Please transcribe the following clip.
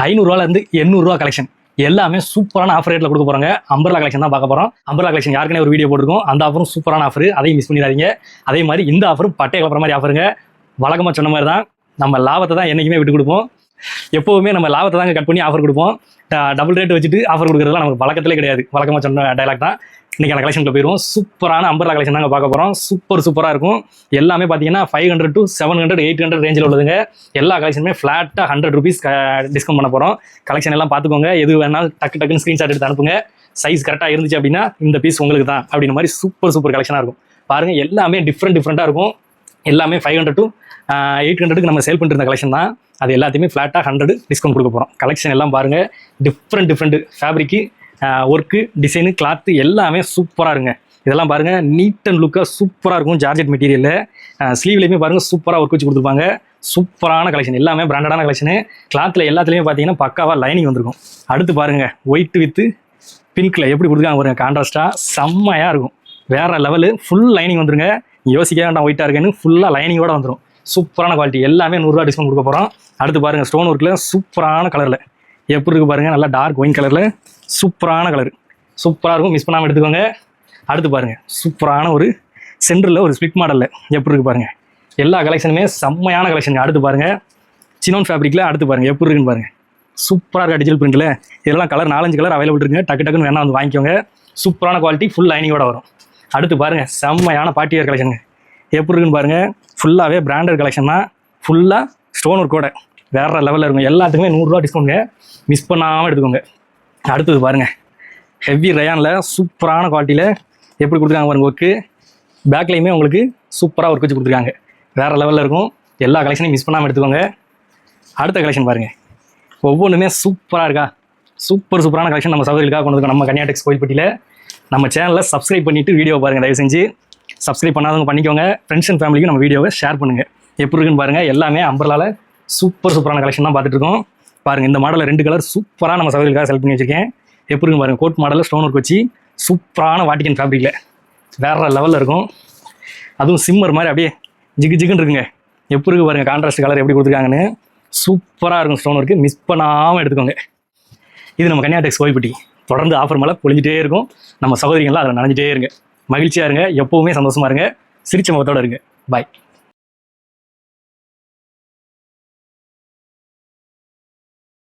500 800 collection எல்லாமே சூப்பரான offer ரேட்ல கொடுக்க போறாங்க. அம்பர்லா கலெக்ஷன் தான் பார்க்க போறோம். அம்பர்லா கலெக்ஷன் யாருக்குனே ஒரு வீடியோ போட்டுருக்கோம். அந்த ஆஃபரும் சூப்பரான ஆஃபர், அதையும் மிஸ் பண்ணிடாதீங்க. அதே மாதிரி இந்த ஆஃபரும் பட்டை கலப்புற மாதிரி ஆஃபருங்க. வழக்கமா சொன்ன மாதிரி தான் நம்ம லாபத்தை தான் என்னைக்குமே விட்டு கொடுப்போம். எப்போவுமே நம்ம லாபத்தை தாங்க கட் பண்ணி ஆஃபர் கொடுப்போம். டபுள் ரேட் வச்சுட்டு ஆஃபர் கொடுக்குறதுலாம் நமக்கு வழக்கத்திலே கிடையாது. வழக்கமா சொன்ன டைலாக் தான். இன்னைக்கு அந்த கலெக்ஷன்ல போயிடுவோம். சூப்பரான அம்பர்லா கலெக்ஷன் தாங்க பார்க்க போறோம். சூப்பரா இருக்கும். எல்லாமே பார்த்தீங்கன்னா 500 to 700 800 ரேஞ்சில் உள்ளதுங்க. எல்லா கலெக்ஷனுமே ஃபிளாட்டாக 100 rupees டிஸ்கவுண்ட் பண்ண போறோம். கலெக்ஷன் எல்லாம் பார்த்துக்கோங்க. எது வேணாலும் டக்குன்னு ஸ்க்ரீன்ஷாட் எடுத்து அனுப்புங்க. சைஸ் கரெக்டாக இருந்துச்சு அப்படின்னா இந்த பீஸ் உங்களுக்கு தான் அப்படின்ற மாதிரி சூப்பர் கலெக்ஷனாக இருக்கும். பாருங்க, எல்லாமே டிஃப்ரெண்ட்டாக இருக்கும். எல்லாமே 500 to 800 நம்ம சேல் பண்ணிட்டு இருந்த கலெக்ஷன் தான். அது எல்லாத்தையுமே ஃபிளாட்டாக 100 டிஸ்கவுண்ட் கொடுக்க போகிறோம். கலெக்ஷன் எல்லாம் பாருங்க, different fabric, work, design, cloth எல்லாமே சூப்பராக இருங்க. இதெல்லாம் பாருங்க, நீட் அண்ட் லுக்காக சூப்பராக இருக்கும். ஜார்ஜெட் மெட்டீரியலில் ஸ்லீவ்லேயுமே பாருங்க சூப்பராக ஒர்க் வச்சு கொடுத்துருப்பாங்க. சூப்பரான கலெக்ஷன், எல்லாமே பிராண்டடான கலெக்ஷனு. கிளாத்தில் எல்லாத்துலேயுமே பார்த்தீங்கன்னா பக்காவாக லைனிங் வந்திருக்கும். அடுத்து பாருங்க, ஒயிட் வித்து பிங்க்ல எப்படி கொடுத்துருக்காங்க பாருங்க, கான்ட்ராஸ்டாக செம்மையாக இருக்கும். வேற லெவலு. ஃபுல் லைனிங் வந்துருங்க. யோசிக்க வேண்டாம் ஒயிட்டாக இருக்குன்னு, ஃபுல்லாக லைனிங்கோட வந்துடும். சூப்பரான குவாலிட்டி. எல்லாமே 100 ரூபா டிஸ்கவுண்ட் கொடுக்க போகிறோம். அடுத்து பாருங்கள், ஸ்டோன் ஒர்க்கில் சூப்பரான கலரில் எப்படி இருக்குது பாருங்கள். நல்லா டார்க் ஒயின் கலரில் சூப்பரான கலர். சூப்பராக இருக்கும், மிஸ் பண்ணாமல் எடுத்துக்கோங்க. அடுத்து பாருங்கள், சூப்பரான ஒரு சென்டரில் ஒரு ஸ்பிளிட் மாடலில் எப்படி இருக்குது பாருங்கள். எல்லா கலெக்ஷனுமே செம்மையான கலெக்ஷன். அடுத்து பாருங்கள், சினோன் ஃபேப்ரிக்கில் அடுத்து பாருங்கள் எப்படி இருக்குன்னு பாருங்கள். சூப்பராக இருக்குது டிஜிட்டல் பிரிண்டில். இதெல்லாம் கலர் 4-5 கலர் அவைலபிள் இருக்குங்க. டக்குன்னு வேணால் வந்து வாங்கிக்கோங்க. சூப்பரான குவாலிட்டி, ஃபுல் லைனிங்கோட வரும். அடுத்து பாருங்கள், செம்மையான பார்ட்டி வேர் கலெக்ஷனுங்க. எப்படி இருக்குன்னு பாருங்கள். ஃபுல்லாகவே பிராண்டட் கலெக்ஷன் தான். ஃபுல்லாக ஸ்டோன் ஒர்க்கோட வேறு லெவலில் இருக்கும். எல்லாத்துக்குமே 100 ரூபா டிஸ்கவுண்ட்ங்க. மிஸ் பண்ணாமல் எடுத்துக்கோங்க. அடுத்தது பாருங்கள், ஹெவி ரயானில் சூப்பரான குவாலிட்டியில் எப்படி கொடுத்துருக்காங்க பாருங்கள். ஒர்க்கு பேக்லேயுமே உங்களுக்கு சூப்பராக ஒர்க் வச்சு கொடுத்துருக்காங்க. வேறு லெவலில் இருக்கும். எல்லா கலெக்ஷனையும் மிஸ் பண்ணாமல் எடுத்துக்கோங்க. அடுத்த கலெக்ஷன் பாருங்கள், ஒவ்வொன்றுமே சூப்பராக இருக்கா. சூப்பரான கலெக்ஷன் நம்ம சகோதரிக்காக கொண்டு இருக்கோம். நம்ம கன்னியாடெக்ஸ் கோயில்பட்டியில் நம்ம சேனலில் சப்ஸ்கிரைப் பண்ணிவிட்டு வீடியோ பாருங்கள். தயவு செஞ்சு சப்ஸ்கிரைப் பண்ணாதவங்க பண்ணிக்கோங்க. ஃப்ரெண்ட்ஸ் அண்ட் ஃபேமிலிக்கு நம்ம வீடியோவை ஷேர் பண்ணுங்கள். எப்படி இருக்குன்னு பாருங்கள். எல்லாமே அம்பர்லாவில் சூப்பரான கலெக்ஷன் தான் பார்த்துட்டு இருக்கோம். பாருங்கள், இந்த மாடலில் 2 கலர் சூப்பராக நம்ம சகோதரிக்காக செலக்ட் பண்ணி வச்சுருக்கேன். எப்படி இருக்குன்னு பாருங்கள். கோட் மாடலில் ஸ்டோன் ஒர்க் வச்சு சூப்பரான வாட்டிக்கன் ஃபேப்ரிக்கில் வேறு லெவலில் இருக்கும். அதுவும் சிம்மர் மாதிரி அப்படியே ஜிகுன்னு இருக்குங்க. எப்படி இருக்கு பாருங்கள், கான்ட்ராஸ்ட் கலர் எப்படி கொடுத்துருக்காங்கன்னு. சூப்பராக இருக்கும் ஸ்டோன் ஒர்க்கு. மிஸ் பண்ணாமல் எடுத்துக்கோங்க. இது நம்ம கன்னியாடெக்ஸ் கோயில்பட்டி. தொடர்ந்து ஆஃபர் மேலே பொழிஞ்சிட்டே இருக்கும். நம்ம சகோதரிகள்லாம் அதில் நனைஞ்சிட்டே இருங்க. மகிழ்ச்சியாக இருங்க. எப்போவுமே சந்தோஷமாக இருங்க. சிரிச்ச முகத்தோடு இருங்க. பாய்.